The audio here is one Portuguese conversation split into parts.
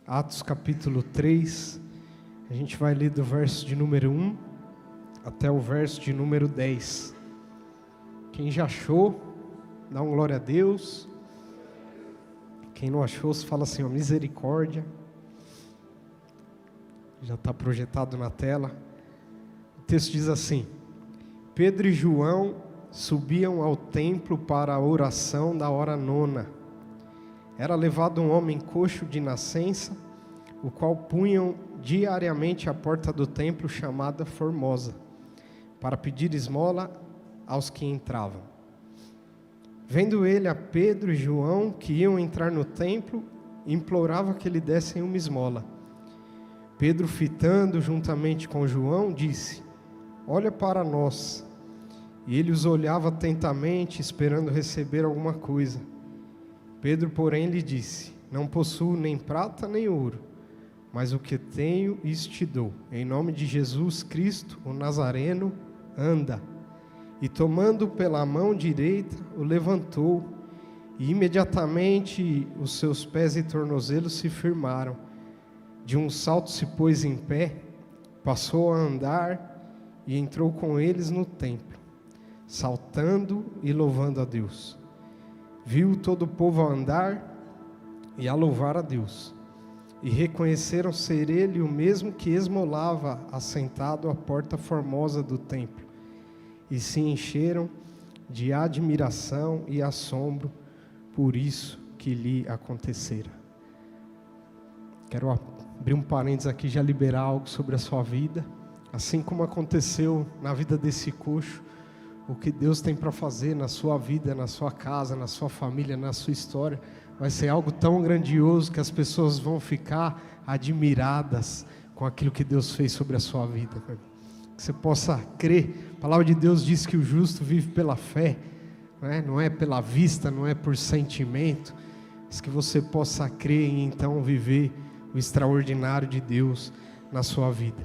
Atos capítulo 3, a gente vai ler do verso de número 1 até o verso de número 10. Quem já achou, dá um glória a Deus. Quem não achou, se fala assim, ó, misericórdia. Já está projetado na tela. O texto diz assim: Pedro e João subiam ao templo para a oração da hora nona. Era levado um homem coxo de nascença, o qual punham diariamente à porta do templo chamada Formosa, para pedir esmola aos que entravam. Vendo ele a Pedro e João que iam entrar no templo, implorava que lhe dessem uma esmola. Pedro, fitando juntamente com João, disse: Olha para nós. E ele os olhava atentamente, esperando receber alguma coisa. Pedro, porém, lhe disse: Não possuo nem prata nem ouro, mas o que tenho, isso te dou. Em nome de Jesus Cristo, o Nazareno, anda. E tomando pela mão direita, o levantou, e imediatamente os seus pés e tornozelos se firmaram. De um salto se pôs em pé, passou a andar e entrou com eles no templo, saltando e louvando a Deus. Viu todo o povo a andar e a louvar a Deus, e reconheceram ser ele o mesmo que esmolava assentado à porta formosa do templo, e se encheram de admiração e assombro por isso que lhe acontecera. Quero abrir um parênteses aqui, já liberar algo sobre a sua vida. Assim como aconteceu na vida desse coxo, o que Deus tem para fazer na sua vida, na sua casa, na sua família, na sua história, vai ser algo tão grandioso que as pessoas vão ficar admiradas com aquilo que Deus fez sobre a sua vida. Que você possa crer. A palavra de Deus diz que o justo vive pela fé, não é pela vista, não é por sentimento, mas que você possa crer e então viver o extraordinário de Deus na sua vida.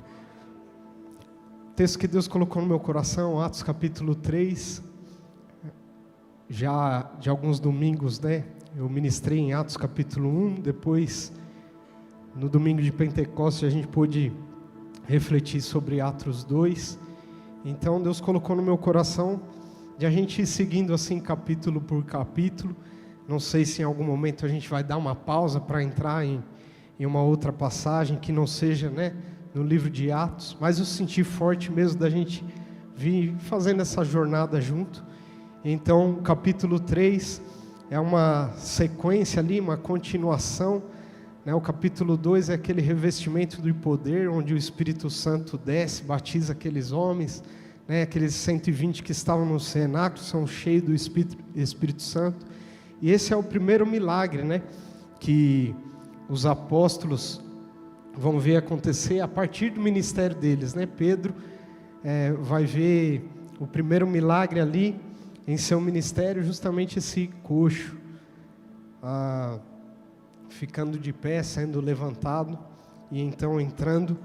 O texto que Deus colocou no meu coração, Atos capítulo 3, já de alguns domingos, eu ministrei em Atos capítulo 1, depois no domingo de Pentecostes a gente pôde refletir sobre Atos 2, então Deus colocou no meu coração de a gente ir seguindo assim capítulo por capítulo. Não sei se em algum momento a gente vai dar uma pausa para entrar em uma outra passagem que não seja, no livro de Atos, mas eu senti forte mesmo da gente vir fazendo essa jornada junto. Então, o capítulo 3 é uma sequência ali, uma continuação, O capítulo 2 é aquele revestimento do poder, onde o Espírito Santo desce, batiza aqueles homens, aqueles 120 que estavam no cenáculo, são cheios do Espírito Santo. E esse é o primeiro milagre, que os apóstolos vão ver acontecer a partir do ministério deles, Pedro vai ver o primeiro milagre ali em seu ministério, justamente esse coxo ficando de pé, sendo levantado e então entrando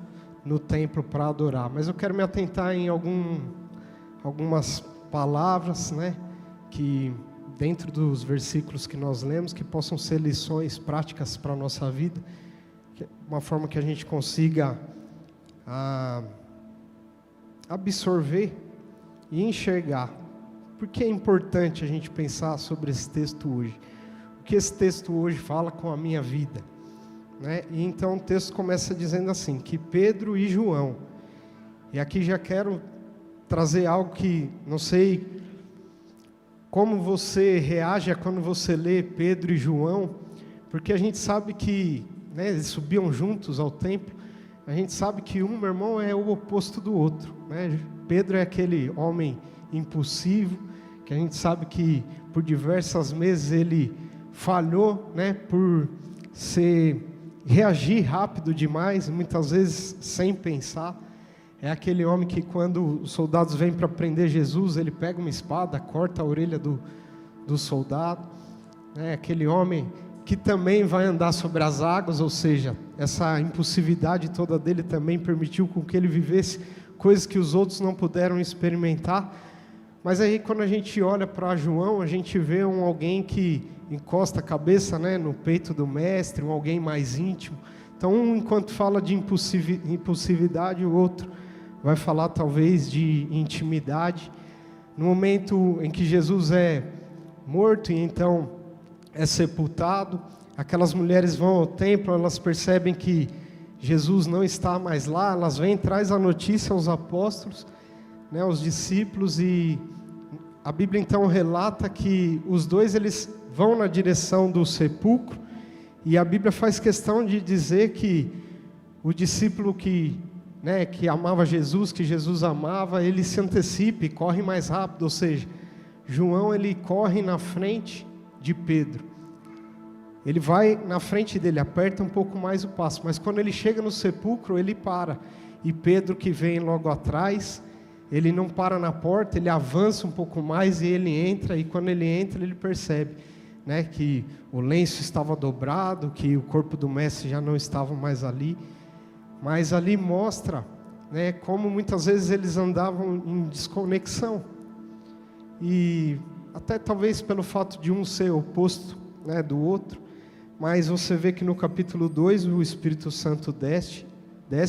no templo para adorar. Mas eu quero me atentar em algumas palavras, que dentro dos versículos que nós lemos, que possam ser lições práticas para a nossa vida, uma forma que a gente consiga absorver e enxergar. Por que é importante a gente pensar sobre esse texto hoje? O que esse texto hoje fala com a minha vida? E então o texto começa dizendo assim, que Pedro e João, e aqui já quero trazer algo que não sei como você reage quando você lê Pedro e João, porque a gente sabe que eles subiam juntos ao templo. A gente sabe que meu irmão, é o oposto do outro, Pedro é aquele homem impulsivo, que a gente sabe que por diversas vezes ele falhou, por reagir rápido demais, muitas vezes sem pensar. É aquele homem que quando os soldados vêm para prender Jesus, ele pega uma espada, corta a orelha do soldado. É aquele homem que também vai andar sobre as águas, ou seja, essa impulsividade toda dele também permitiu com que ele vivesse coisas que os outros não puderam experimentar. Mas aí quando a gente olha para João, a gente vê alguém que encosta a cabeça, no peito do mestre, alguém mais íntimo, Então, um, enquanto fala de impulsividade, o outro vai falar talvez de intimidade. No momento em que Jesus é morto e então é sepultado, aquelas mulheres vão ao templo, elas percebem que Jesus não está mais lá, elas vêm, traz a notícia aos apóstolos, né, aos discípulos, e a Bíblia então relata que os dois eles vão na direção do sepulcro, e a Bíblia faz questão de dizer que o discípulo que amava Jesus, que Jesus amava, ele se antecipa e corre mais rápido, ou seja, João ele corre na frente de Pedro, ele vai na frente dele, aperta um pouco mais o passo, mas quando ele chega no sepulcro, ele para, e Pedro que vem logo atrás, ele não para na porta, ele avança um pouco mais e ele entra, e quando ele entra, ele percebe, né, que o lenço estava dobrado, que o corpo do mestre já não estava mais ali, mas ali mostra, né, como muitas vezes eles andavam em desconexão, e até talvez pelo fato de um ser oposto, né, do outro, mas você vê que no capítulo 2 o Espírito Santo desce,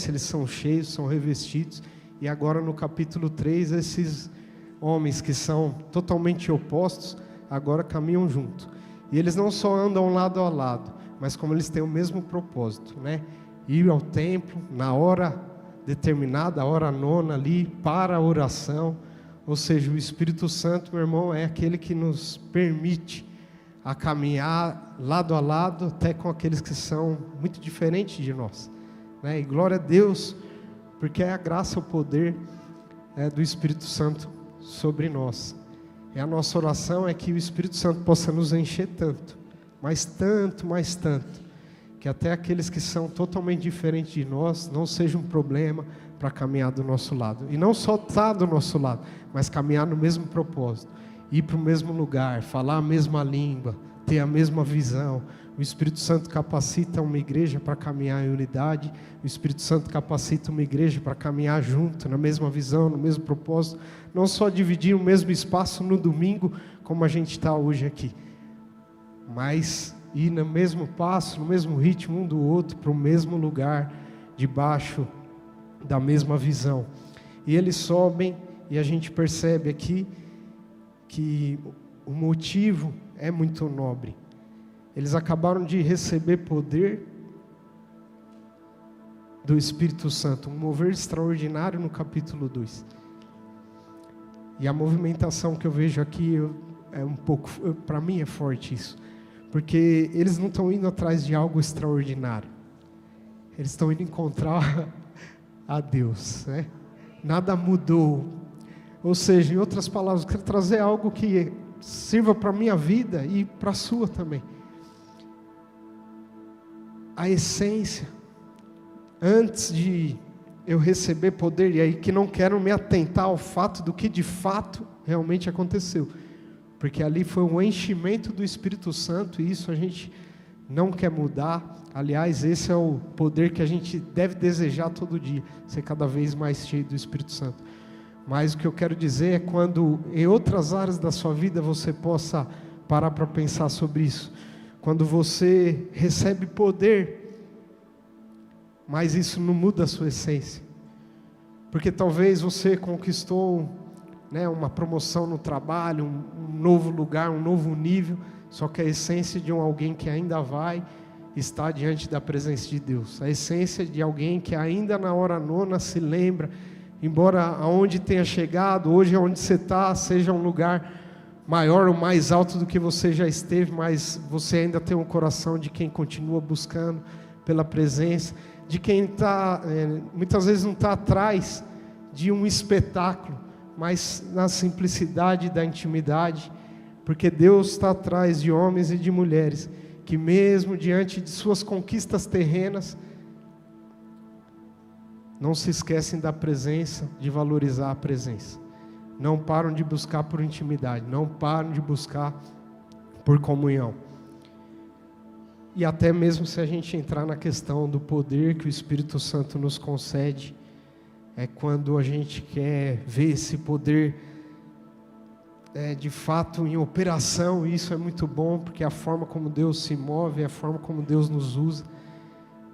eles são cheios, são revestidos, e agora no capítulo 3 esses homens que são totalmente opostos, agora caminham junto, e eles não só andam lado a lado, mas como eles têm o mesmo propósito, né? Ir ao templo, na hora determinada, a hora nona ali, para a oração, ou seja, o Espírito Santo, meu irmão, é aquele que nos permite a caminhar lado a lado, até com aqueles que são muito diferentes de nós, né? E glória a Deus, porque é a graça, o poder do Espírito Santo sobre nós. E a nossa oração é que o Espírito Santo possa nos encher tanto, mas tanto, que até aqueles que são totalmente diferentes de nós, não seja um problema para caminhar do nosso lado. E não só estar do nosso lado, mas caminhar no mesmo propósito, ir para o mesmo lugar, falar a mesma língua, ter a mesma visão. O Espírito Santo capacita uma igreja para caminhar em unidade, o Espírito Santo capacita uma igreja para caminhar junto, na mesma visão, no mesmo propósito, não só dividir o mesmo espaço no domingo, como a gente está hoje aqui, mas ir no mesmo passo, no mesmo ritmo um do outro, para o mesmo lugar, debaixo da mesma visão. E eles sobem, e a gente percebe aqui, que o motivo é muito nobre. Eles acabaram de receber poder do Espírito Santo, um mover extraordinário no capítulo 2. E a movimentação que eu vejo aqui, para mim é forte isso, porque eles não estão indo atrás de algo extraordinário, eles estão indo encontrar a Deus, né? Nada mudou, ou seja, em outras palavras, eu quero trazer algo que sirva para a minha vida e para a sua também. A essência, antes de eu receber poder, e aí que não quero me atentar ao fato do que de fato realmente aconteceu, porque ali foi um enchimento do Espírito Santo, e isso a gente não quer mudar. Aliás, esse é o poder que a gente deve desejar todo dia, ser cada vez mais cheio do Espírito Santo. Mas o que eu quero dizer é quando em outras áreas da sua vida você possa parar para pensar sobre isso. Quando você recebe poder, mas isso não muda a sua essência. Porque talvez você conquistou, né, uma promoção no trabalho, um novo lugar, um novo nível, só que a essência de alguém que ainda vai estar diante da presença de Deus. A essência de alguém que ainda na hora nona se lembra, embora aonde tenha chegado, hoje onde você está, seja um lugar maior ou mais alto do que você já esteve, mas você ainda tem um coração de quem continua buscando pela presença, de quem está, muitas vezes não está atrás de um espetáculo, mas na simplicidade da intimidade, porque Deus está atrás de homens e de mulheres, que mesmo diante de suas conquistas terrenas, não se esquecem da presença, de valorizar a presença. Não param de buscar por intimidade, não param de buscar por comunhão. E até mesmo se a gente entrar na questão do poder que o Espírito Santo nos concede, é quando a gente quer ver esse poder de fato em operação, e isso é muito bom, porque é a forma como Deus se move, é a forma como Deus nos usa.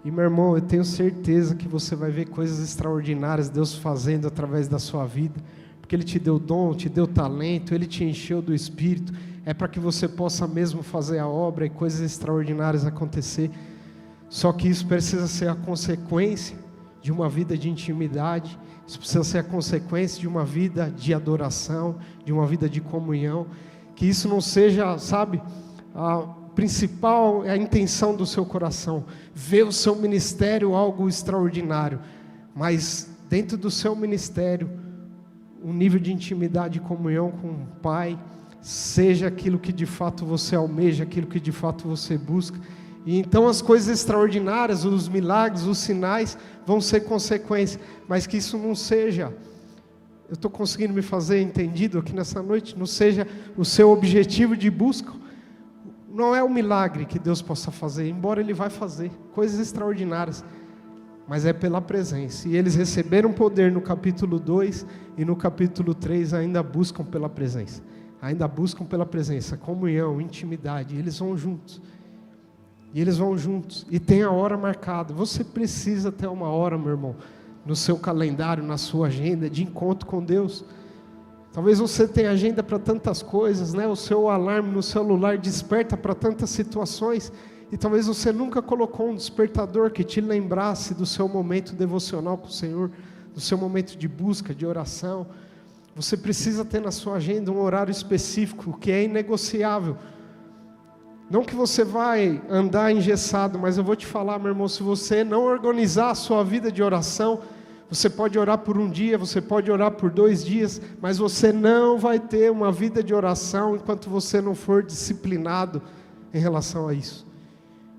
E meu irmão, eu tenho certeza que você vai ver coisas extraordinárias Deus fazendo através da sua vida, porque Ele te deu dom, te deu talento, Ele te encheu do Espírito, é para que você possa mesmo fazer a obra e coisas extraordinárias acontecer. Só que isso precisa ser a consequência de uma vida de intimidade, isso precisa ser a consequência de uma vida de adoração, de uma vida de comunhão, que isso não seja, sabe, a principal, a intenção do seu coração, ver o seu ministério algo extraordinário, mas dentro do seu ministério, um nível de intimidade e comunhão com o Pai, seja aquilo que de fato você almeja, aquilo que de fato você busca. E então as coisas extraordinárias, os milagres, os sinais vão ser consequência, mas que isso não seja, eu estou conseguindo me fazer entendido aqui nessa noite, não seja o seu objetivo de busca. Não é o milagre que Deus possa fazer, embora Ele vai fazer coisas extraordinárias, mas é pela presença. E eles receberam poder no capítulo 2 e no capítulo 3 ainda buscam pela presença. Ainda buscam pela presença, comunhão, intimidade, e eles vão juntos. E eles vão juntos, e tem a hora marcada. Você precisa ter uma hora, meu irmão, no seu calendário, na sua agenda, de encontro com Deus. Talvez você tenha agenda para tantas coisas, né? O seu alarme no celular desperta para tantas situações, e talvez você nunca colocou um despertador que te lembrasse do seu momento devocional com o Senhor, do seu momento de busca, de oração. Você precisa ter na sua agenda um horário específico, que é inegociável. Não que você vai andar engessado, mas eu vou te falar, meu irmão, se você não organizar a sua vida de oração, você pode orar por um dia, você pode orar por 2 dias, mas você não vai ter uma vida de oração enquanto você não for disciplinado em relação a isso.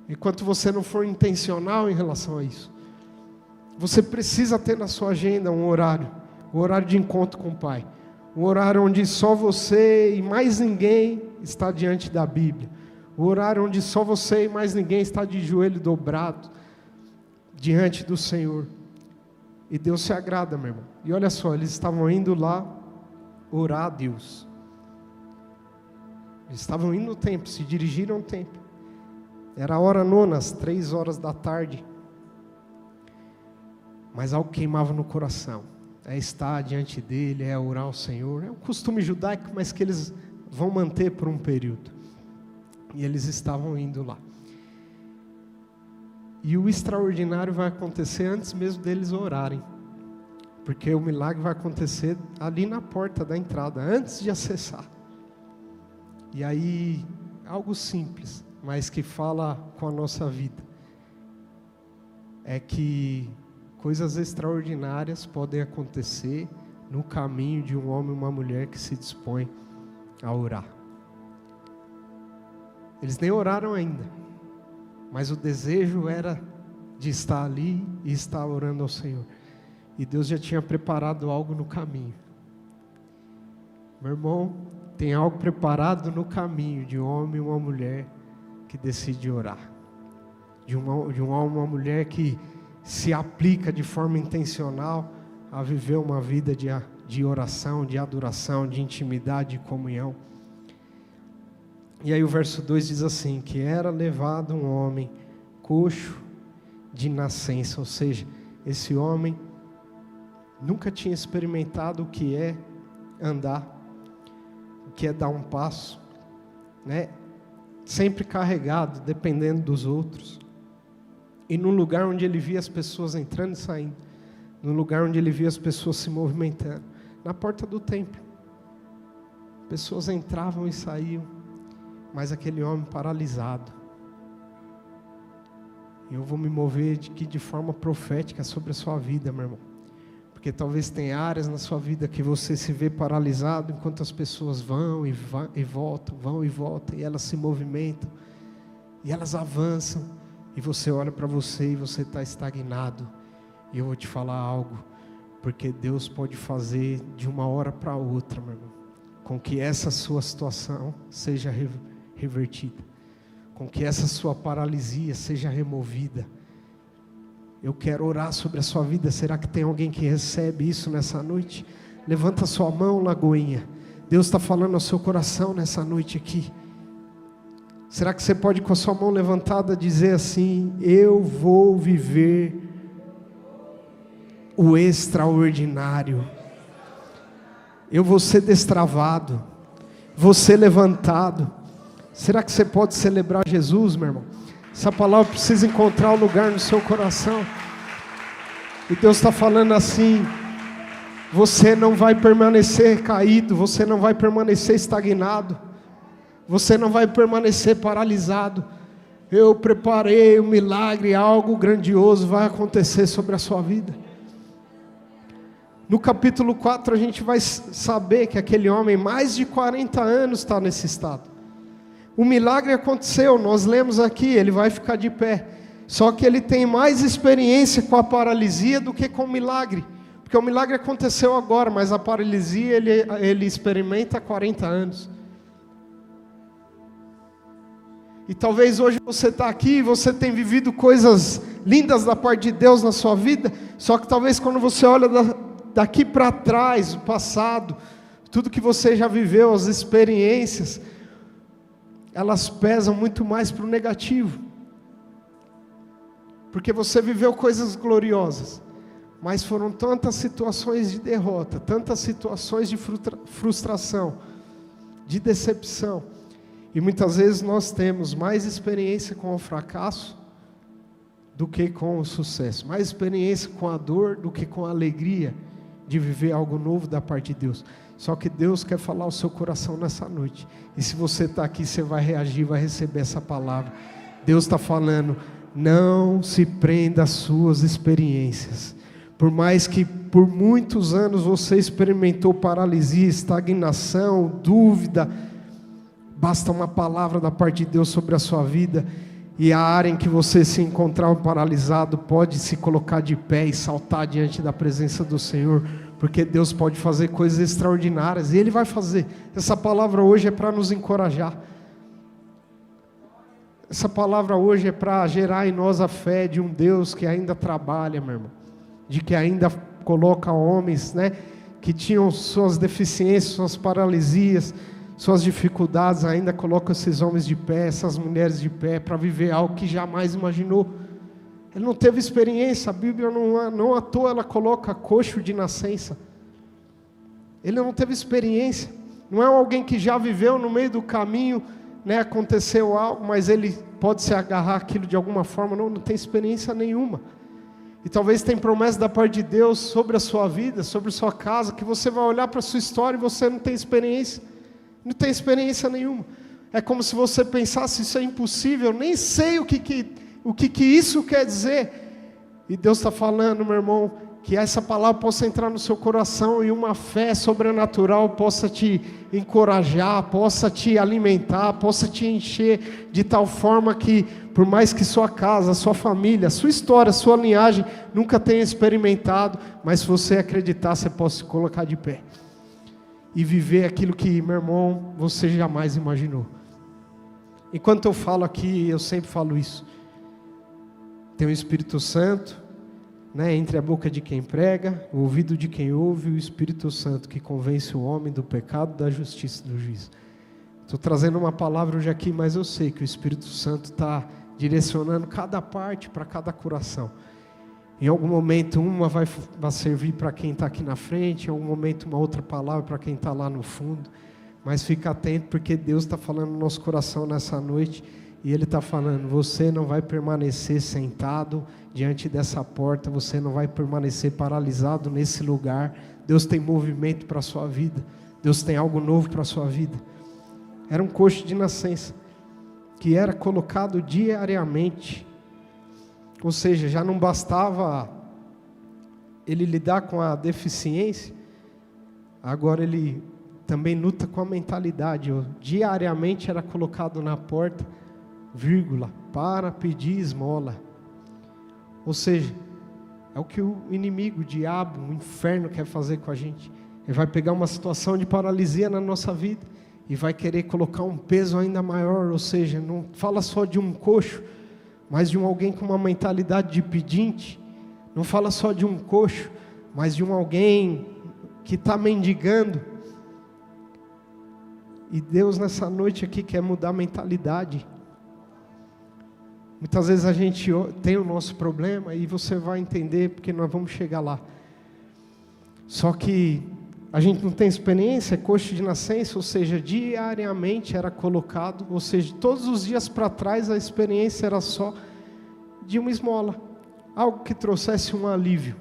Enquanto você não for intencional em relação a isso. Você precisa ter na sua agenda um horário de encontro com o Pai. Um horário onde só você e mais ninguém está diante da Bíblia. O horário onde só você e mais ninguém está de joelho dobrado diante do Senhor. E Deus se agrada, meu irmão. E olha só, eles estavam indo lá orar a Deus. Eles estavam indo no templo, se dirigiram ao templo. Era a hora nona, às 3 horas da tarde. Mas algo queimava no coração. É estar diante dele, é orar ao Senhor. É um costume judaico, mas que eles vão manter por um período. E eles estavam indo lá. E o extraordinário vai acontecer antes mesmo deles orarem. Porque o milagre vai acontecer ali na porta da entrada, antes de acessar. E aí, algo simples, mas que fala com a nossa vida. É que coisas extraordinárias podem acontecer no caminho de um homem e uma mulher que se dispõe a orar. Eles nem oraram ainda, mas o desejo era de estar ali e estar orando ao Senhor. E Deus já tinha preparado algo no caminho. Meu irmão, tem algo preparado no caminho de um homem e uma mulher que decide orar. De um homem e uma mulher que se aplica de forma intencional a viver uma vida de oração, de adoração, de intimidade, de comunhão. E aí o verso 2 diz assim, que era levado um homem coxo de nascença, ou seja, esse homem nunca tinha experimentado o que é andar, o que é dar um passo, né? Sempre carregado, dependendo dos outros, e num lugar onde ele via as pessoas entrando e saindo, num lugar onde ele via as pessoas se movimentando, na porta do templo, pessoas entravam e saíam, mas aquele homem paralisado. Eu vou me mover aqui de forma profética sobre a sua vida, meu irmão. Porque talvez tenha áreas na sua vida que você se vê paralisado, enquanto as pessoas vão e voltam, e elas se movimentam, e elas avançam, e você olha para você e você está estagnado. E eu vou te falar algo, porque Deus pode fazer de uma hora para outra, meu irmão, com que essa sua situação seja revertida, com que essa sua paralisia seja removida. Eu quero orar sobre a sua vida. Será que tem alguém que recebe isso nessa noite? Levanta sua mão, Lagoinha. Deus está falando ao seu coração nessa noite aqui. Será que você pode com a sua mão levantada dizer assim: eu vou viver o extraordinário, eu vou ser destravado, vou ser levantado? Será que você pode celebrar Jesus, meu irmão? Essa palavra precisa encontrar um lugar no seu coração. E Deus está falando assim: você não vai permanecer caído, você não vai permanecer estagnado, você não vai permanecer paralisado. Eu preparei um milagre, algo grandioso vai acontecer sobre a sua vida. No capítulo 4 a gente vai saber que aquele homem, mais de 40 anos, está nesse estado. O milagre aconteceu, nós lemos aqui, ele vai ficar de pé. Só que ele tem mais experiência com a paralisia do que com o milagre. Porque o milagre aconteceu agora, mas a paralisia ele experimenta há 40 anos. E talvez hoje você está aqui e você tem vivido coisas lindas da parte de Deus na sua vida. Só que talvez quando você olha daqui para trás, o passado, tudo que você já viveu, as experiências, elas pesam muito mais para o negativo. Porque você viveu coisas gloriosas, mas foram tantas situações de derrota, tantas situações de frustração, de decepção. E muitas vezes nós temos mais experiência com o fracasso do que com o sucesso, mais experiência com a dor do que com a alegria de viver algo novo da parte de Deus. Só que Deus quer falar ao seu coração nessa noite. E se você está aqui, você vai reagir, vai receber essa palavra. Deus está falando: não se prenda às suas experiências. Por mais que por muitos anos você experimentou paralisia, estagnação, dúvida, basta uma palavra da parte de Deus sobre a sua vida, e a área em que você se encontrar paralisado pode se colocar de pé e saltar diante da presença do Senhor, porque Deus pode fazer coisas extraordinárias, e Ele vai fazer. Essa palavra hoje é para nos encorajar. Essa palavra hoje é para gerar em nós a fé de um Deus que ainda trabalha, meu irmão, de que ainda coloca homens, que tinham suas deficiências, suas paralisias, suas dificuldades, ainda coloca esses homens de pé, essas mulheres de pé, para viver algo que jamais imaginou. Ele não teve experiência, a Bíblia não à toa ela coloca coxo de nascença. Ele não teve experiência, não é alguém que já viveu no meio do caminho, aconteceu algo, mas ele pode se agarrar aquilo de alguma forma, não tem experiência nenhuma. E talvez tenha promessa da parte de Deus sobre a sua vida, sobre a sua casa, que você vai olhar para a sua história e você não tem experiência. Não tem experiência nenhuma. É como se você pensasse: isso é impossível, eu nem sei o que isso quer dizer. E Deus está falando, meu irmão, que essa palavra possa entrar no seu coração e uma fé sobrenatural possa te encorajar, possa te alimentar, possa te encher de tal forma que, por mais que sua casa, sua família, sua história, sua linhagem nunca tenha experimentado, mas se você acreditar, você possa se colocar de pé e viver aquilo que, meu irmão, você jamais imaginou. Enquanto eu falo aqui, eu sempre falo isso: tem o Espírito Santo, entre a boca de quem prega, o ouvido de quem ouve, o Espírito Santo que convence o homem do pecado, da justiça e do juízo. Estou trazendo uma palavra hoje aqui, mas eu sei que o Espírito Santo está direcionando cada parte para cada coração. Em algum momento uma vai servir para quem está aqui na frente, em algum momento uma outra palavra para quem está lá no fundo. Mas fica atento, porque Deus está falando no nosso coração nessa noite, e Ele está falando: você não vai permanecer sentado diante dessa porta, você não vai permanecer paralisado nesse lugar. Deus tem movimento para a sua vida, Deus tem algo novo para a sua vida. Era um coxo de nascença, que era colocado diariamente. Ou seja, já não bastava ele lidar com a deficiência, agora ele também luta com a mentalidade. Diariamente era colocado na porta, para pedir esmola. Ou seja, é o que o inimigo, o diabo, o inferno quer fazer com a gente. Ele vai pegar uma situação de paralisia na nossa vida e vai querer colocar um peso ainda maior. Ou seja, não fala só de um coxo, mas de alguém com uma mentalidade de pedinte. Não fala só de um coxo, mas de alguém que está mendigando. E Deus nessa noite aqui quer mudar a mentalidade Muitas vezes a gente tem o nosso problema e você vai entender porque nós vamos chegar lá. Só que a gente não tem experiência, é coxa de nascença, ou seja, diariamente era colocado, ou seja, todos os dias para trás a experiência era só de uma esmola, algo que trouxesse um alívio,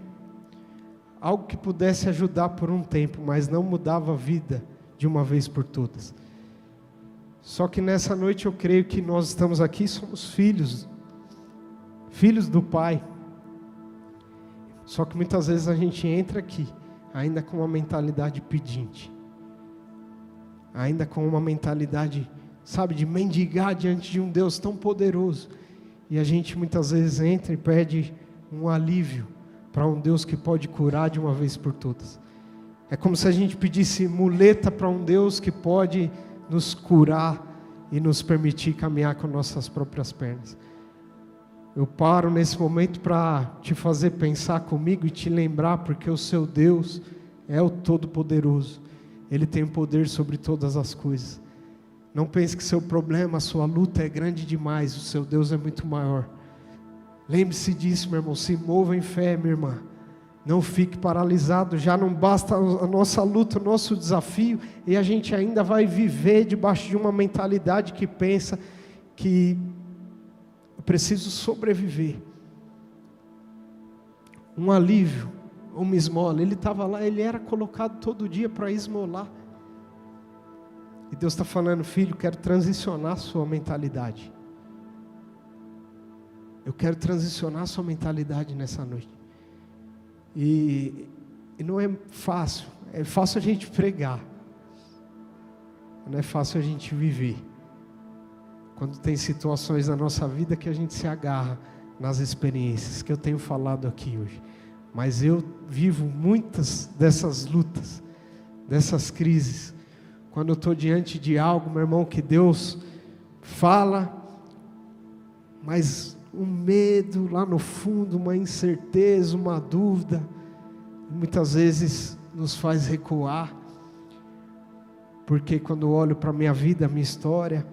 algo que pudesse ajudar por um tempo, mas não mudava a vida de uma vez por todas. Só que nessa noite eu creio que nós estamos aqui, somos filhos do Pai. Só que muitas vezes a gente entra aqui ainda com uma mentalidade pedinte, ainda com uma mentalidade, sabe, de mendigar diante de um Deus tão poderoso, e a gente muitas vezes entra e pede um alívio para um Deus que pode curar de uma vez por todas. É como se a gente pedisse muleta para um Deus que pode nos curar e nos permitir caminhar com nossas próprias pernas. Eu paro nesse momento para te fazer pensar comigo e te lembrar, porque o seu Deus é o Todo-Poderoso. Ele tem o poder sobre todas as coisas. Não pense que seu problema, a sua luta é grande demais. O seu Deus é muito maior. Lembre-se disso, meu irmão. Se mova em fé, minha irmã. Não fique paralisado. Já não basta a nossa luta, o nosso desafio, e a gente ainda vai viver debaixo de uma mentalidade que pensa que eu preciso sobreviver. Um alívio, uma esmola. Ele estava lá, ele era colocado todo dia para esmolar. E Deus está falando: filho, quero transicionar a sua mentalidade. Eu quero transicionar a sua mentalidade nessa noite. E não é fácil. É fácil a gente pregar. Não é fácil a gente viver. Quando tem situações na nossa vida que a gente se agarra nas experiências que eu tenho falado aqui hoje. Mas eu vivo muitas dessas lutas, dessas crises. Quando eu estou diante de algo, meu irmão, que Deus fala, mas um medo lá no fundo, uma incerteza, uma dúvida, muitas vezes nos faz recuar. Porque quando eu olho para a minha vida, a minha história,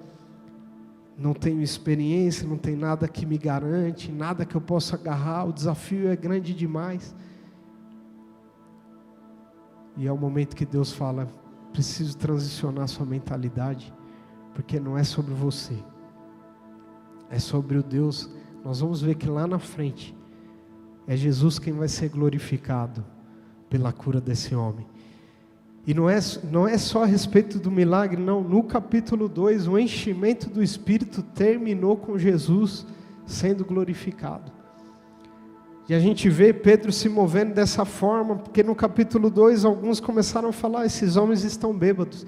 não tenho experiência, não tem nada que me garante, nada que eu possa agarrar, o desafio é grande demais. E é o momento que Deus fala: preciso transicionar sua mentalidade, porque não é sobre você, é sobre o Deus. Nós vamos ver que lá na frente, é Jesus quem vai ser glorificado pela cura desse homem. E não é só a respeito do milagre, não. No capítulo 2, o enchimento do Espírito terminou com Jesus sendo glorificado. E a gente vê Pedro se movendo dessa forma, porque no capítulo 2, alguns começaram a falar: esses homens estão bêbados.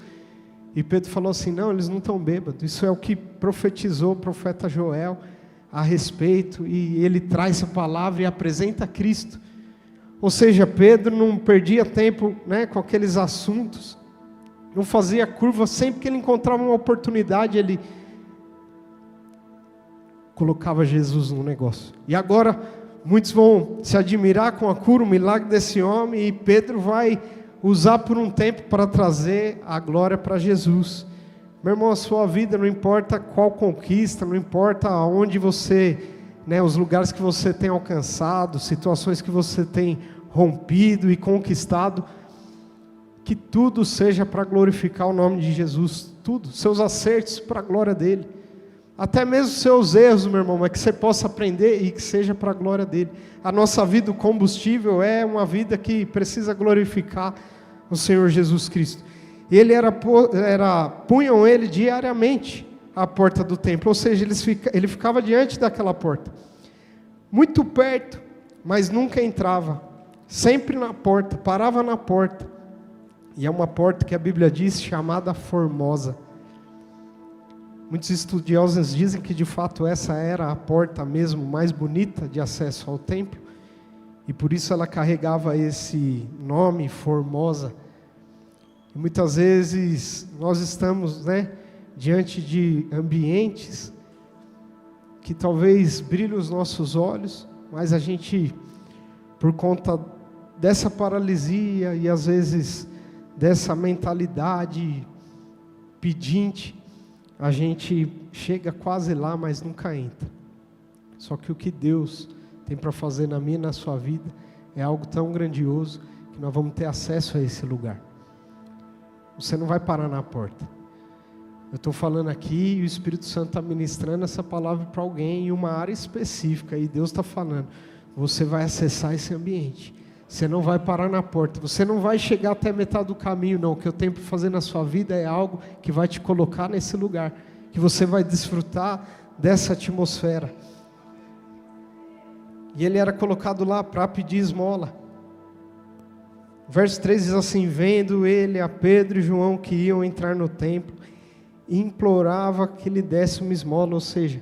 E Pedro falou assim: não, eles não estão bêbados. Isso é o que profetizou o profeta Joel a respeito, e ele traz a palavra e apresenta Cristo. Ou seja, Pedro não perdia tempo, com aqueles assuntos, não fazia curva. Sempre que ele encontrava uma oportunidade, ele colocava Jesus no negócio. E agora, muitos vão se admirar com a cura, o milagre desse homem, e Pedro vai usar por um tempo para trazer a glória para Jesus. Meu irmão, a sua vida, não importa qual conquista, não importa aonde você, os lugares que você tem alcançado, situações que você tem rompido e conquistado, que tudo seja para glorificar o nome de Jesus, tudo, seus acertos para a glória dele, até mesmo seus erros, meu irmão, mas que você possa aprender e que seja para a glória dele. A nossa vida, o combustível, é uma vida que precisa glorificar o Senhor Jesus Cristo. Ele punham ele diariamente à porta do templo, ou seja, ele ficava diante daquela porta, muito perto, mas nunca entrava, sempre na porta, parava na porta. E é uma porta que a Bíblia diz chamada Formosa. Muitos estudiosos dizem que de fato essa era a porta mesmo mais bonita de acesso ao templo, e por isso ela carregava esse nome, Formosa. E muitas vezes nós estamos, diante de ambientes que talvez brilhem os nossos olhos, mas a gente, por conta dessa paralisia e às vezes dessa mentalidade pedinte, a gente chega quase lá, mas nunca entra. Só que o que Deus tem para fazer na minha e na sua vida é algo tão grandioso que nós vamos ter acesso a esse lugar. Você não vai parar na porta. Eu estou falando aqui e o Espírito Santo está ministrando essa palavra para alguém em uma área específica. E Deus está falando, você vai acessar esse ambiente. Você não vai parar na porta. Você não vai chegar até metade do caminho, não. O que eu tenho para fazer na sua vida é algo que vai te colocar nesse lugar. Que você vai desfrutar dessa atmosfera. E ele era colocado lá para pedir esmola. Verso 3 diz assim: vendo ele a Pedro e João que iam entrar no templo, implorava que lhe desse uma esmola. Ou seja,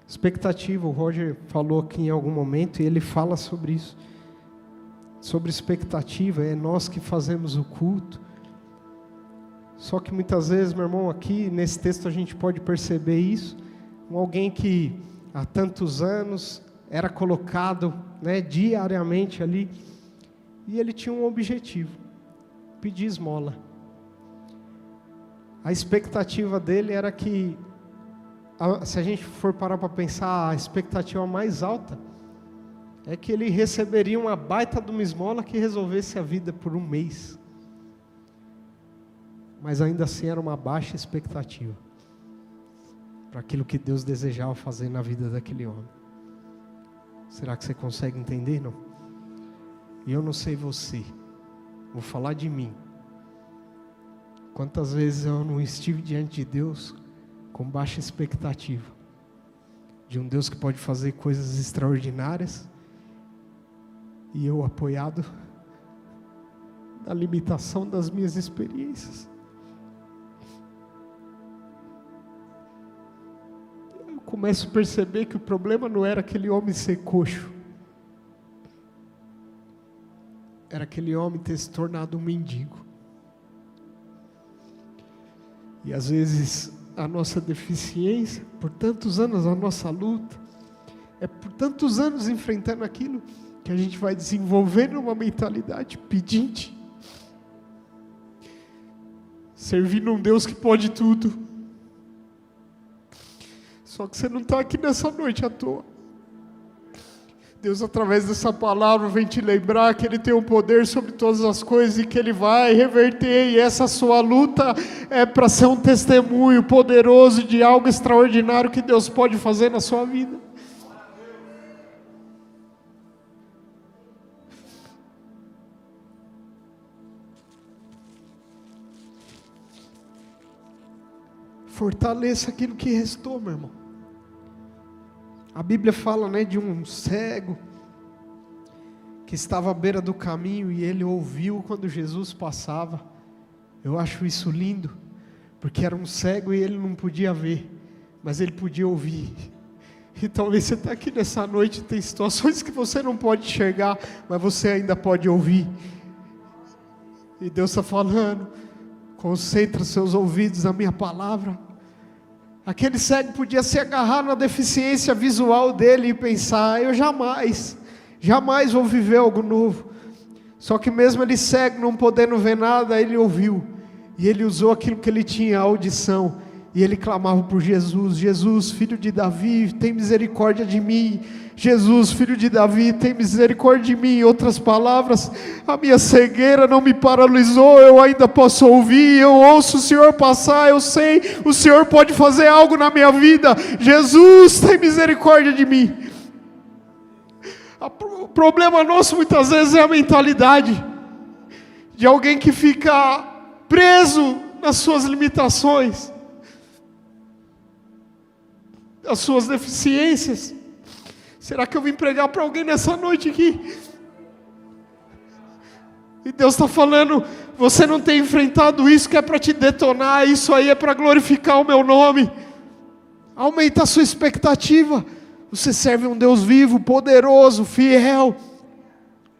expectativa. O Roger falou aqui em algum momento e ele fala sobre isso. Sobre expectativa, é nós que fazemos o culto. Só que muitas vezes, meu irmão, aqui nesse texto a gente pode perceber isso. Alguém que há tantos anos era colocado, né, diariamente ali, e ele tinha um objetivo: pedir esmola. A expectativa dele era que, se a gente for parar para pensar, a expectativa mais alta é que ele receberia uma baita de uma esmola que resolvesse a vida por um mês. Mas ainda assim era uma baixa expectativa para aquilo que Deus desejava fazer na vida daquele homem. Será que você consegue entender, não? E eu não sei você, vou falar de mim. Quantas vezes eu não estive diante de Deus com baixa expectativa de um Deus que pode fazer coisas extraordinárias, e eu apoiado na limitação das minhas experiências. Eu começo a perceber que o problema não era aquele homem ser coxo, era aquele homem ter se tornado um mendigo. E às vezes a nossa deficiência, por tantos anos a nossa luta, é por tantos anos enfrentando aquilo, que a gente vai desenvolvendo uma mentalidade pedinte, servindo um Deus que pode tudo. Só que você não está aqui nessa noite à toa. Deus, através dessa palavra, vem te lembrar que Ele tem o poder sobre todas as coisas e que Ele vai reverter. E essa sua luta é para ser um testemunho poderoso de algo extraordinário que Deus pode fazer na sua vida. Fortaleça aquilo que restou, meu irmão. A Bíblia fala, né, de um cego que estava à beira do caminho e ele ouviu quando Jesus passava. Eu acho isso lindo, porque era um cego e ele não podia ver, mas ele podia ouvir. E talvez você está aqui nessa noite, tem situações que você não pode enxergar, mas você ainda pode ouvir. E Deus está falando: concentra seus ouvidos na minha palavra. Aquele cego podia se agarrar na deficiência visual dele e pensar: eu jamais vou viver algo novo. Só que mesmo ele cego, não podendo ver nada, ele ouviu. E ele usou aquilo que ele tinha, a audição. E ele clamava por Jesus: Jesus, filho de Davi, tem misericórdia de mim. Jesus, filho de Davi, tem misericórdia de mim. Em outras palavras, a minha cegueira não me paralisou, eu ainda posso ouvir, eu ouço o Senhor passar, eu sei, o Senhor pode fazer algo na minha vida. Jesus, tem misericórdia de mim. O problema nosso muitas vezes é a mentalidade de alguém que fica preso nas suas limitações, as suas deficiências. Será que eu vim pregar para alguém nessa noite aqui? E Deus está falando: você não tem enfrentado isso que é para te detonar, isso aí é para glorificar o meu nome. Aumenta a sua expectativa. Você serve um Deus vivo, poderoso, fiel,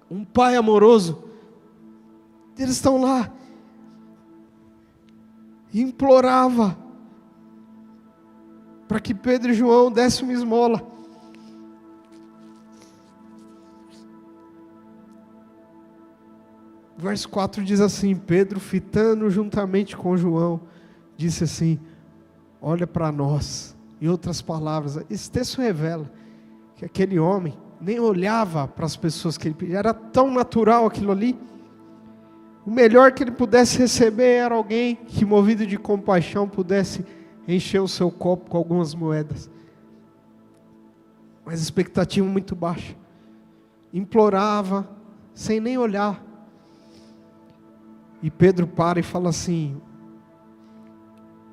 um Pai amoroso. Eles estão lá, e implorava para que Pedro e João dessem uma esmola. Verso 4 diz assim: Pedro, fitando juntamente com João, disse assim: olha para nós. Em outras palavras, esse texto revela que aquele homem nem olhava para as pessoas que ele pedia, era tão natural aquilo ali. O melhor que ele pudesse receber era alguém que, movido de compaixão, pudesse encher o seu copo com algumas moedas. Mas expectativa muito baixa. Implorava, sem nem olhar. E Pedro para e fala assim: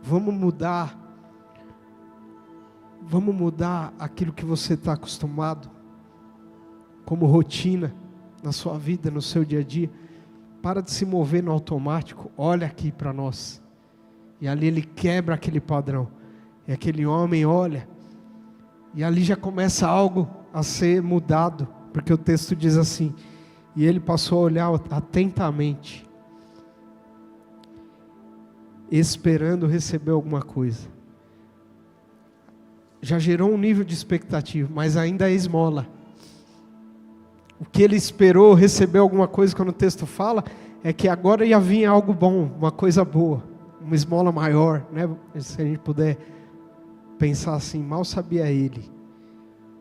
vamos mudar aquilo que você está acostumado, como rotina, na sua vida, no seu dia a dia. Para de se mover no automático, olha aqui para nós. E ali ele quebra aquele padrão. E aquele homem olha, e ali já começa algo a ser mudado, porque o texto diz assim: e ele passou a olhar atentamente, esperando receber alguma coisa. Já gerou um nível de expectativa, mas ainda é esmola. O que ele esperou receber alguma coisa, quando o texto fala, é que agora ia vir algo bom, uma coisa boa, uma esmola maior, né? Se a gente puder pensar assim, mal sabia ele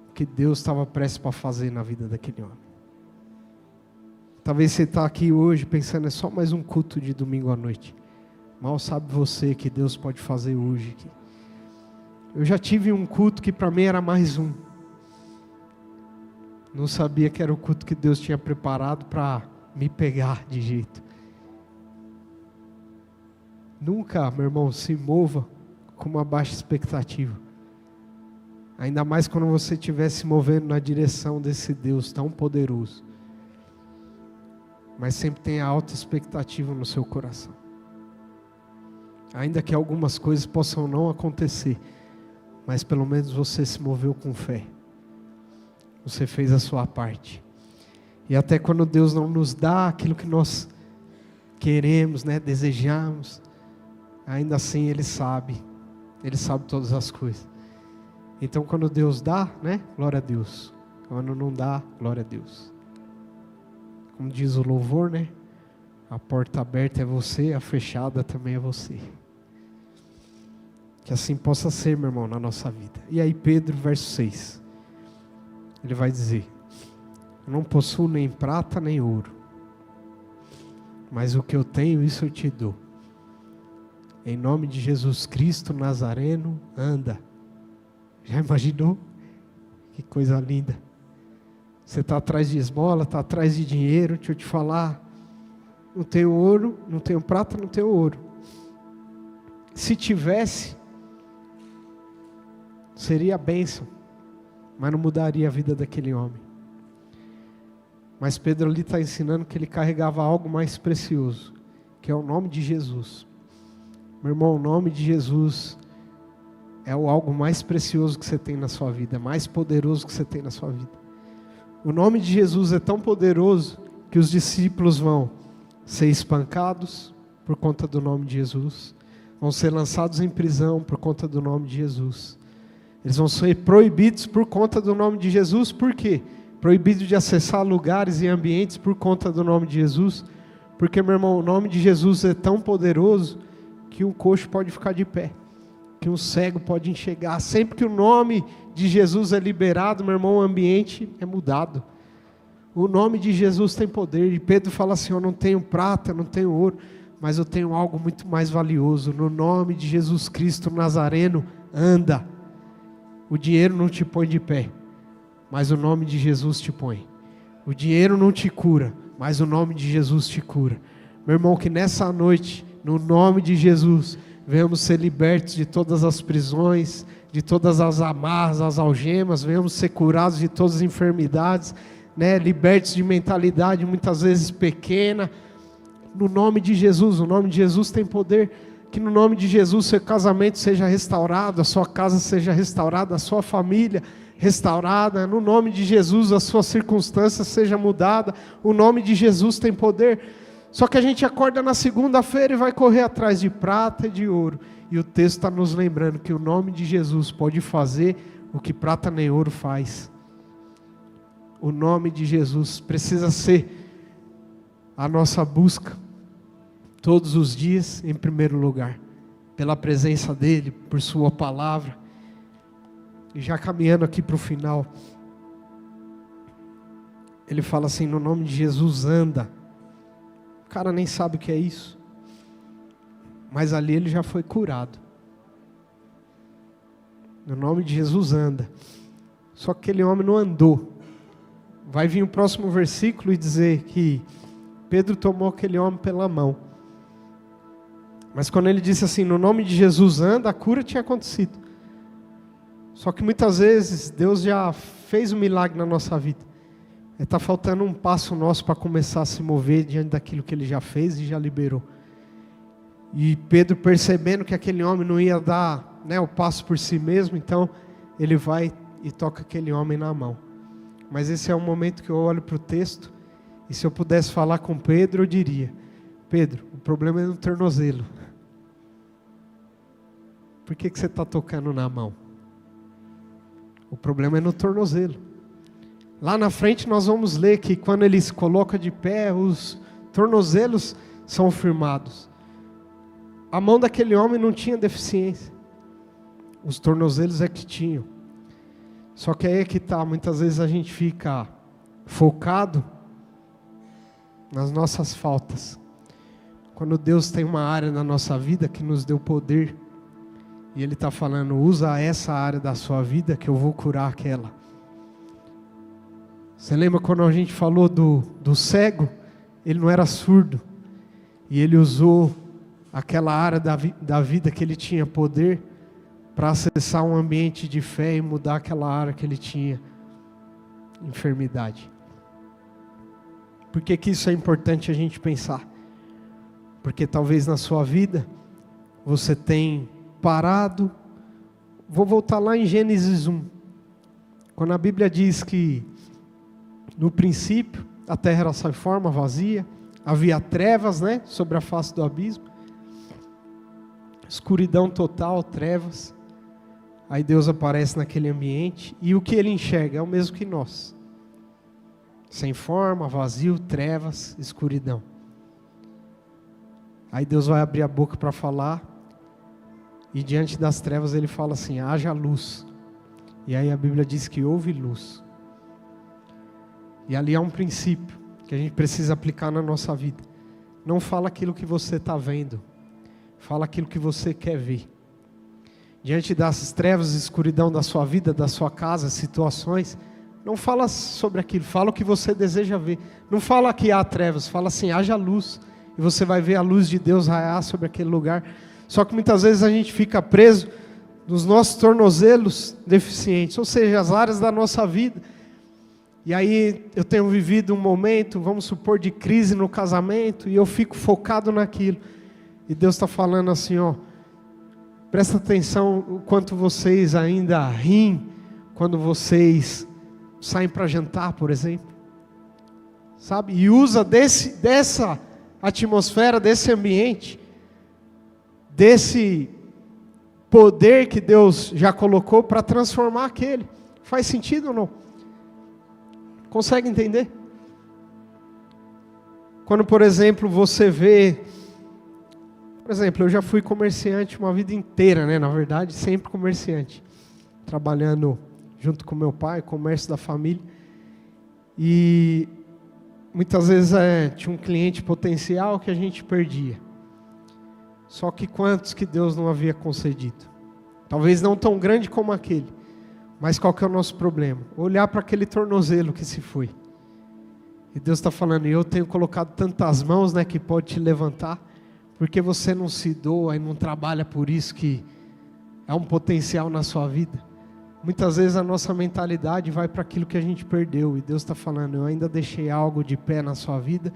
o que Deus estava prestes para fazer na vida daquele homem. Talvez você está aqui hoje pensando, é só mais um culto de domingo à noite. Mal sabe você que Deus pode fazer hoje. Eu já tive um culto que para mim era mais um. Não sabia que era o culto que Deus tinha preparado para me pegar de jeito. Nunca, meu irmão, se mova com uma baixa expectativa. Ainda mais quando você estiver se movendo na direção desse Deus tão poderoso. Mas sempre tenha alta expectativa no seu coração. Ainda que algumas coisas possam não acontecer, mas pelo menos você se moveu com fé. Você fez a sua parte. E até quando Deus não nos dá aquilo que nós queremos, né, desejamos, ainda assim Ele sabe todas as coisas. Então quando Deus dá, né, glória a Deus. Quando não dá, glória a Deus. Como diz o louvor, né, a porta aberta é você, a fechada também é você. Que assim possa ser, meu irmão, na nossa vida. E aí Pedro, verso 6. Ele vai dizer: eu não possuo nem prata nem ouro, mas o que eu tenho, isso eu te dou. Em nome de Jesus Cristo Nazareno, anda. Já imaginou? Que coisa linda. Você está atrás de esmola, está atrás de dinheiro. Deixa eu te falar, não tenho ouro, não tenho prata, não tenho ouro. Se tivesse, seria a bênção, mas não mudaria a vida daquele homem. Mas Pedro ali está ensinando que ele carregava algo mais precioso, que é o nome de Jesus. Meu irmão, o nome de Jesus é o algo mais precioso que você tem na sua vida, mais poderoso que você tem na sua vida. O nome de Jesus é tão poderoso que os discípulos vão ser espancados por conta do nome de Jesus, vão ser lançados em prisão por conta do nome de Jesus. Eles vão ser proibidos por conta do nome de Jesus. Por quê? Proibido de acessar lugares e ambientes por conta do nome de Jesus. Porque, meu irmão, o nome de Jesus é tão poderoso que um coxo pode ficar de pé, que um cego pode enxergar. Sempre que o nome de Jesus é liberado, meu irmão, o ambiente é mudado. O nome de Jesus tem poder. E Pedro fala assim: eu não tenho prata, não tenho ouro, mas eu tenho algo muito mais valioso. No nome de Jesus Cristo Nazareno, anda. O dinheiro não te põe de pé, mas o nome de Jesus te põe. O dinheiro não te cura, mas o nome de Jesus te cura. Meu irmão, que nessa noite, no nome de Jesus, venhamos ser libertos de todas as prisões, de todas as amarras, as algemas, venhamos ser curados de todas as enfermidades, né? Libertos de mentalidade muitas vezes pequena. No nome de Jesus, o nome de Jesus tem poder. Que no nome de Jesus seu casamento seja restaurado, a sua casa seja restaurada, a sua família restaurada. No nome de Jesus a sua circunstância seja mudada. O nome de Jesus tem poder. Só que a gente acorda na segunda-feira e vai correr atrás de prata e de ouro. E o texto está nos lembrando que o nome de Jesus pode fazer o que prata nem ouro faz. O nome de Jesus precisa ser a nossa busca todos os dias, em primeiro lugar, pela presença dEle, por Sua palavra. E já caminhando aqui para o final, Ele fala assim, no nome de Jesus, anda. O cara nem sabe o que é isso. Mas ali ele já foi curado. No nome de Jesus, anda. Só que aquele homem não andou. Vai vir o próximo versículo e dizer que Pedro tomou aquele homem pela mão. Mas quando ele disse assim, no nome de Jesus, anda, a cura tinha acontecido. Só que muitas vezes Deus já fez um milagre na nossa vida. Está faltando um passo nosso para começar a se mover diante daquilo que Ele já fez e já liberou. E Pedro, percebendo que aquele homem não ia dar, o passo por si mesmo, então ele vai e toca aquele homem na mão. Mas esse é o momento que eu olho para o texto, e se eu pudesse falar com Pedro, eu diria, Pedro, o problema é no tornozelo. Por que você está tocando na mão? O problema é no tornozelo. Lá na frente nós vamos ler que quando ele se coloca de pé, os tornozelos são firmados. A mão daquele homem não tinha deficiência. Os tornozelos é que tinham. Só que aí é que está, muitas vezes a gente fica focado nas nossas faltas. Quando Deus tem uma área na nossa vida que nos deu poder, e Ele está falando, usa essa área da sua vida que eu vou curar aquela. Você lembra quando a gente falou do cego? Ele não era surdo. E ele usou aquela área da vida que ele tinha poder para acessar um ambiente de fé e mudar aquela área que ele tinha enfermidade. Por que isso é importante a gente pensar? Porque talvez na sua vida você tenha parado. Vou voltar lá em Gênesis 1. Quando a Bíblia diz que no princípio a terra era sem forma, vazia, havia trevas, sobre a face do abismo, escuridão total, trevas. Aí Deus aparece naquele ambiente e o que Ele enxerga é o mesmo que nós: sem forma, vazio, trevas, escuridão. Aí Deus vai abrir a boca para falar, e diante das trevas Ele fala assim, haja luz. E aí a Bíblia diz que houve luz. E ali há um princípio que a gente precisa aplicar na nossa vida. Não fala aquilo que você está vendo, fala aquilo que você quer ver. Diante das trevas e escuridão da sua vida, da sua casa, situações, não fala sobre aquilo, fala o que você deseja ver. Não fala que há trevas, fala assim, haja luz. E você vai ver a luz de Deus raiar sobre aquele lugar. Só que muitas vezes a gente fica preso nos nossos tornozelos deficientes, ou seja, as áreas da nossa vida. E aí eu tenho vivido um momento, vamos supor, de crise no casamento, e eu fico focado naquilo. E Deus está falando assim, presta atenção o quanto vocês ainda riem quando vocês saem para jantar, por exemplo. Sabe? E usa dessa atmosfera, desse ambiente, desse poder que Deus já colocou para transformar aquele. Faz sentido ou não? Consegue entender? Quando, por exemplo, você vê... Por exemplo, eu já fui comerciante uma vida inteira, na verdade, sempre comerciante. Trabalhando junto com meu pai, comércio da família. E muitas vezes tinha um cliente potencial que a gente perdia. Só que quantos que Deus não havia concedido? Talvez não tão grande como aquele. Mas qual que é o nosso problema? Olhar para aquele tornozelo que se foi. E Deus está falando, eu tenho colocado tantas mãos, que pode te levantar, porque você não se doa e não trabalha por isso que é um potencial na sua vida. Muitas vezes a nossa mentalidade vai para aquilo que a gente perdeu. E Deus está falando, eu ainda deixei algo de pé na sua vida,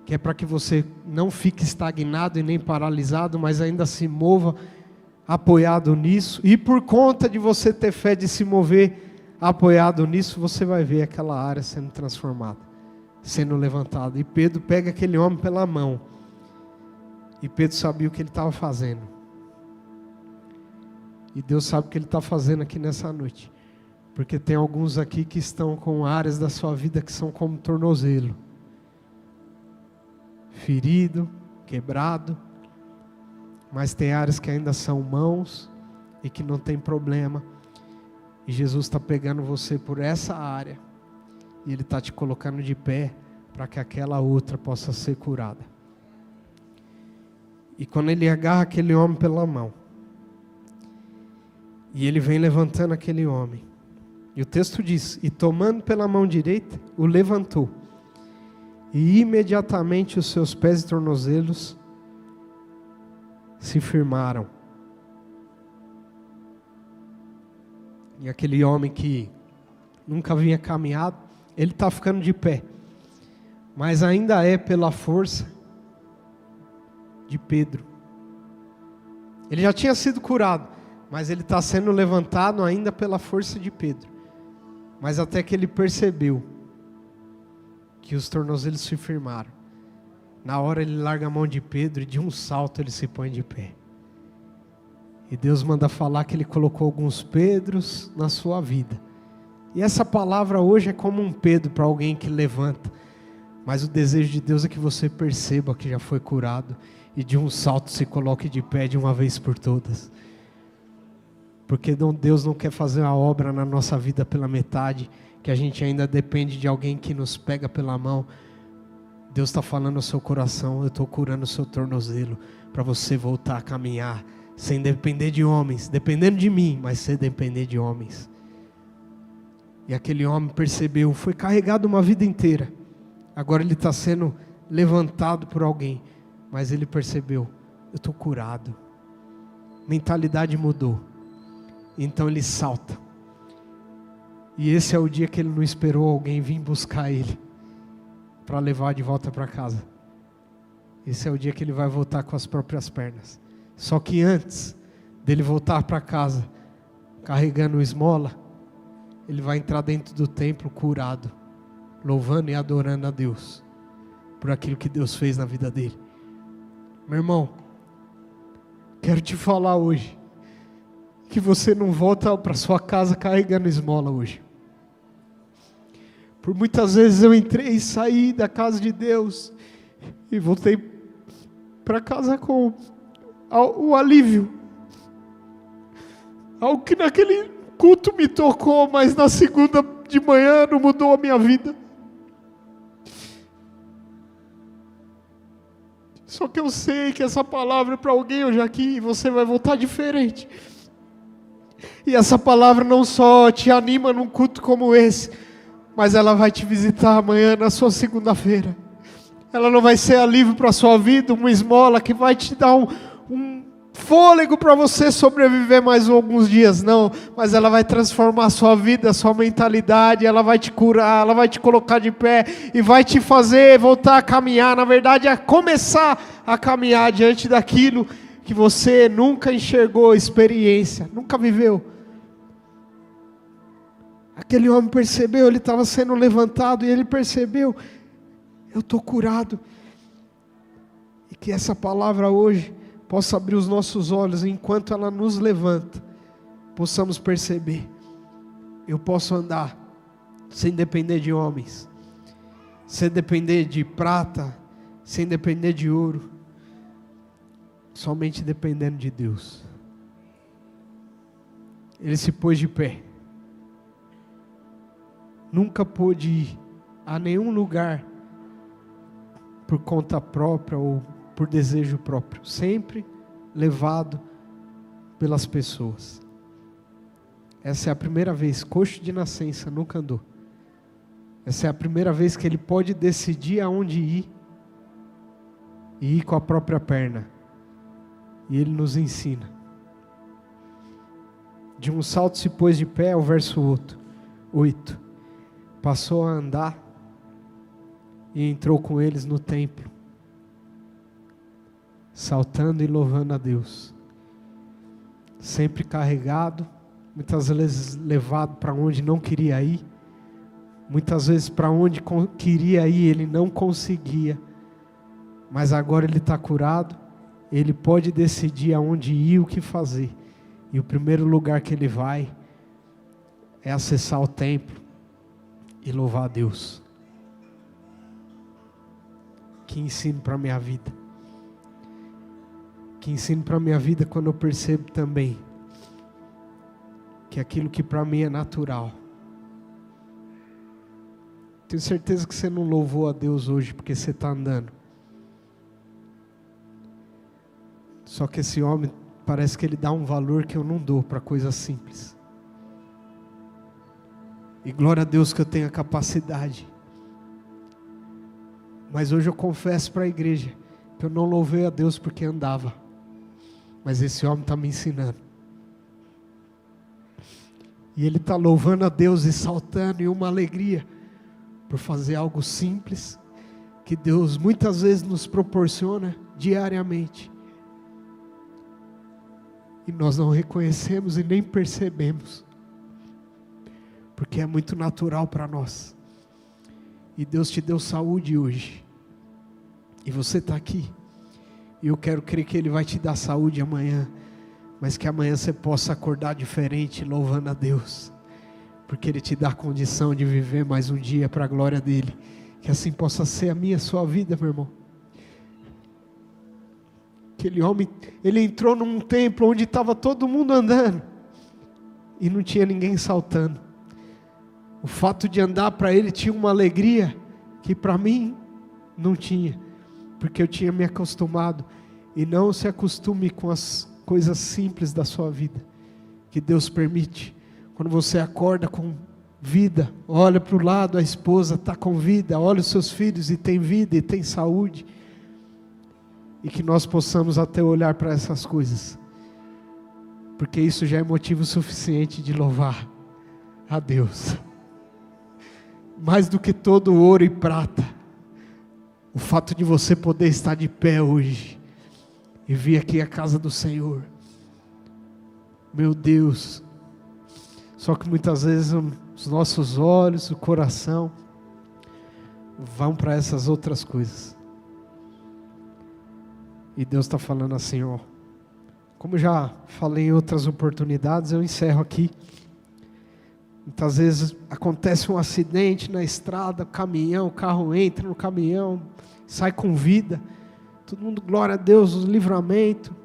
que é para que você não fique estagnado e nem paralisado, mas ainda se mova apoiado nisso, e por conta de você ter fé de se mover apoiado nisso, você vai ver aquela área sendo transformada, sendo levantada. E Pedro pega aquele homem pela mão, e Pedro sabia o que ele estava fazendo, e Deus sabe o que Ele está fazendo aqui nessa noite, porque tem alguns aqui que estão com áreas da sua vida que são como tornozelo, ferido, quebrado, mas tem áreas que ainda são mãos e que não tem problema. E Jesus está pegando você por essa área E Ele está te colocando de pé para que aquela outra possa ser curada. E quando Ele agarra aquele homem pela mão, e Ele vem levantando aquele homem, e o texto diz, e tomando pela mão direita, o levantou, e imediatamente os seus pés e tornozelos se firmaram. E aquele homem que nunca havia caminhado, ele está ficando de pé, mas ainda é pela força de Pedro. Ele já tinha sido curado, mas ele está sendo levantado ainda pela força de Pedro. Mas até que ele percebeu que os tornozelos se firmaram, na hora ele larga a mão de Pedro e de um salto ele se põe de pé. E Deus manda falar que Ele colocou alguns Pedros na sua vida. E essa palavra hoje é como um Pedro para alguém que levanta. Mas o desejo de Deus é que você perceba que já foi curado e de um salto se coloque de pé de uma vez por todas. Porque Deus não quer fazer uma obra na nossa vida pela metade, que a gente ainda depende de alguém que nos pega pela mão. Deus está falando no seu coração, eu estou curando o seu tornozelo, para você voltar a caminhar, sem depender de homens, dependendo de mim, mas sem depender de homens. E aquele homem percebeu, foi carregado uma vida inteira, agora ele está sendo levantado por alguém, mas ele percebeu, eu estou curado, mentalidade mudou, então ele salta, e esse é o dia que ele não esperou alguém vir buscar ele, para levar de volta para casa. Esse é o dia que ele vai voltar com as próprias pernas. Só que antes dele voltar para casa, carregando esmola, ele vai entrar dentro do templo curado, louvando e adorando a Deus, por aquilo que Deus fez na vida dele. Meu irmão, quero te falar hoje, que você não volta para sua casa carregando esmola hoje. Por muitas vezes eu entrei e saí da casa de Deus, e voltei para casa com o alívio, algo que naquele culto me tocou, mas na segunda de manhã não mudou a minha vida. Só que eu sei que essa palavra é para alguém hoje aqui, e você vai voltar diferente. E essa palavra não só te anima num culto como esse, mas ela vai te visitar amanhã na sua segunda-feira. Ela não vai ser alívio para a sua vida, uma esmola que vai te dar um fôlego para você sobreviver mais alguns dias, não, mas ela vai transformar a sua vida, a sua mentalidade, ela vai te curar, ela vai te colocar de pé, e vai te fazer voltar a caminhar, na verdade a começar a caminhar diante daquilo que você nunca enxergou experiência, nunca viveu. Aquele homem percebeu, ele estava sendo levantado, e ele percebeu, eu estou curado, e que essa palavra hoje possa abrir os nossos olhos, enquanto ela nos levanta, possamos perceber, eu posso andar, sem depender de homens, sem depender de prata, sem depender de ouro, somente dependendo de Deus. Ele se pôs de pé, nunca pôde ir a nenhum lugar, por conta própria ou por desejo próprio, sempre levado pelas pessoas. Essa é a primeira vez, coxo de nascença, nunca andou. Essa é a primeira vez que ele pode decidir aonde ir, e ir com a própria perna. E ele nos ensina. De um salto se pôs de pé, o verso 8. Passou a andar, e entrou com eles no templo, saltando e louvando a Deus, sempre carregado, muitas vezes levado para onde não queria ir, muitas vezes para onde queria ir ele não conseguia, mas agora ele está curado, ele pode decidir aonde ir, o que fazer, e o primeiro lugar que ele vai é acessar o templo e louvar a Deus. Que ensino para a minha vida. Que ensino para a minha vida quando eu percebo também que aquilo que para mim é natural, Tenho certeza que você não louvou a Deus hoje porque você está andando. Só que esse homem, parece que ele dá um valor que eu não dou para coisas simples. E glória a Deus que eu tenho a capacidade. Mas hoje eu confesso para a igreja que eu não louvei a Deus porque andava. Mas esse homem está me ensinando. E ele está louvando a Deus e saltando em uma alegria por fazer algo simples que Deus muitas vezes nos proporciona diariamente. E nós não reconhecemos e nem percebemos, porque é muito natural para nós. E Deus te deu saúde hoje, e você está aqui, e eu quero crer que Ele vai te dar saúde amanhã, mas que amanhã você possa acordar diferente, louvando a Deus, porque Ele te dá a condição de viver mais um dia para a glória dEle. Que assim possa ser a minha, a sua vida, meu irmão. Aquele homem, ele entrou num templo onde estava todo mundo andando e não tinha ninguém saltando. O fato de andar para ele tinha uma alegria que para mim não tinha, porque eu tinha me acostumado. E não se acostume com as coisas simples da sua vida, que Deus permite. Quando você acorda com vida, olha para o lado, a esposa está com vida, olha os seus filhos e tem vida e tem saúde. E que nós possamos até olhar para essas coisas, porque isso já é motivo suficiente de louvar a Deus. Mais do que todo ouro e prata, o fato de você poder estar de pé hoje e vir aqui à casa do Senhor, meu Deus. Só que muitas vezes os nossos olhos, o coração vão para essas outras coisas. E Deus está falando assim, ó, como já falei em outras oportunidades, eu encerro aqui. Muitas vezes acontece um acidente na estrada, o carro entra no caminhão, sai com vida, todo mundo, glória a Deus, o livramento.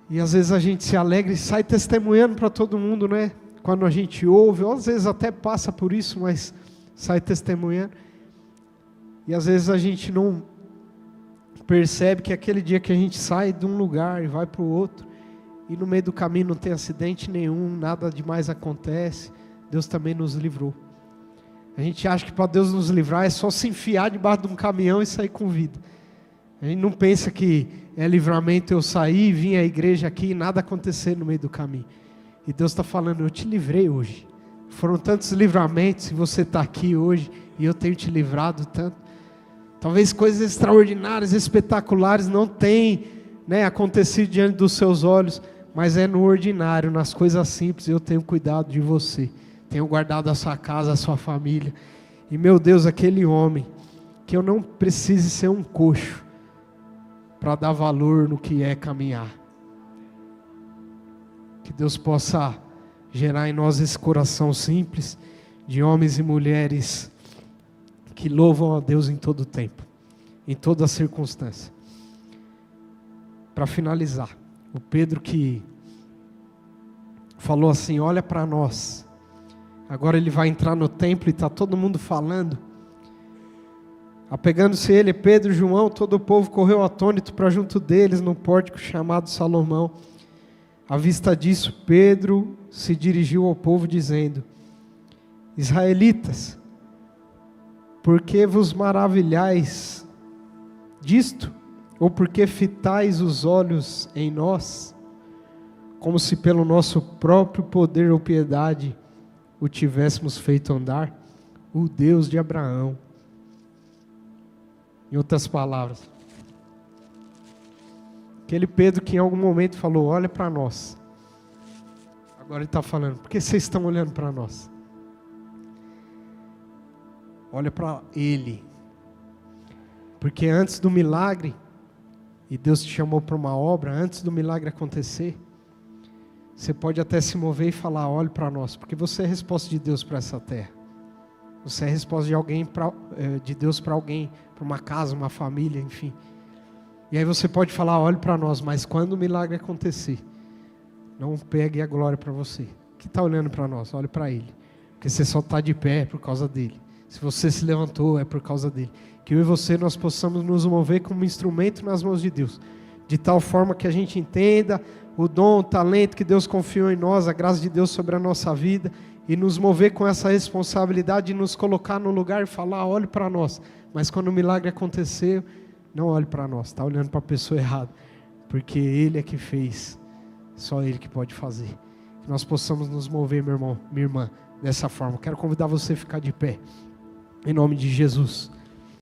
E às vezes a gente se alegra e sai testemunhando para todo mundo, né? Quando a gente ouve, ou às vezes até passa por isso, mas sai testemunhando. E às vezes a gente não percebe que aquele dia que a gente sai de um lugar e vai para o outro, e no meio do caminho não tem acidente nenhum, nada demais acontece, Deus também nos livrou. A gente acha que para Deus nos livrar é só se enfiar debaixo de um caminhão e sair com vida. A gente não pensa que é livramento eu sair, vir à igreja aqui e nada acontecer no meio do caminho. E Deus está falando, eu te livrei hoje. Foram tantos livramentos e você está aqui hoje e eu tenho te livrado tanto. Talvez coisas extraordinárias, espetaculares não tenham, né, acontecido diante dos seus olhos, mas é no ordinário, nas coisas simples, eu tenho cuidado de você, tenho guardado a sua casa, a sua família. E meu Deus, aquele homem, que eu não precise ser um coxo, para dar valor no que é caminhar. Que Deus possa gerar em nós esse coração simples, de homens e mulheres que louvam a Deus em todo tempo, em toda circunstância. Para finalizar, o Pedro que falou assim, olha para nós, agora ele vai entrar no templo e está todo mundo falando, apegando-se ele, Pedro e João, todo o povo correu atônito para junto deles, no pórtico chamado Salomão. À vista disso, Pedro se dirigiu ao povo dizendo, israelitas, por que vos maravilhais disto? Ou por que fitais os olhos em nós? Como se pelo nosso próprio poder ou piedade o tivéssemos feito andar? O Deus de Abraão. Em outras palavras, aquele Pedro que em algum momento falou, olha para nós. Agora ele está falando, por que vocês estão olhando para nós? Olha para Ele, porque antes do milagre, e Deus te chamou para uma obra, antes do milagre acontecer, você pode até se mover e falar, olhe para nós, porque você é a resposta de Deus para essa terra, você é a resposta de alguém de Deus para alguém, para uma casa, uma família, enfim, e aí você pode falar, olhe para nós, mas quando o milagre acontecer, não pegue a glória para você, que está olhando para nós, olhe para Ele, Porque você só está de pé por causa dele. Se você se levantou, é por causa dele. Que eu e você, nós possamos nos mover como instrumento nas mãos de Deus. De tal forma que a gente entenda o dom, o talento que Deus confiou em nós, a graça de Deus sobre a nossa vida. E nos mover com essa responsabilidade de nos colocar no lugar e falar, olhe para nós. Mas quando o milagre aconteceu, não olhe para nós, está olhando para a pessoa errada. Porque Ele é que fez, só Ele que pode fazer. Que nós possamos nos mover, meu irmão, minha irmã, dessa forma. Quero convidar você a ficar de pé, em nome de Jesus.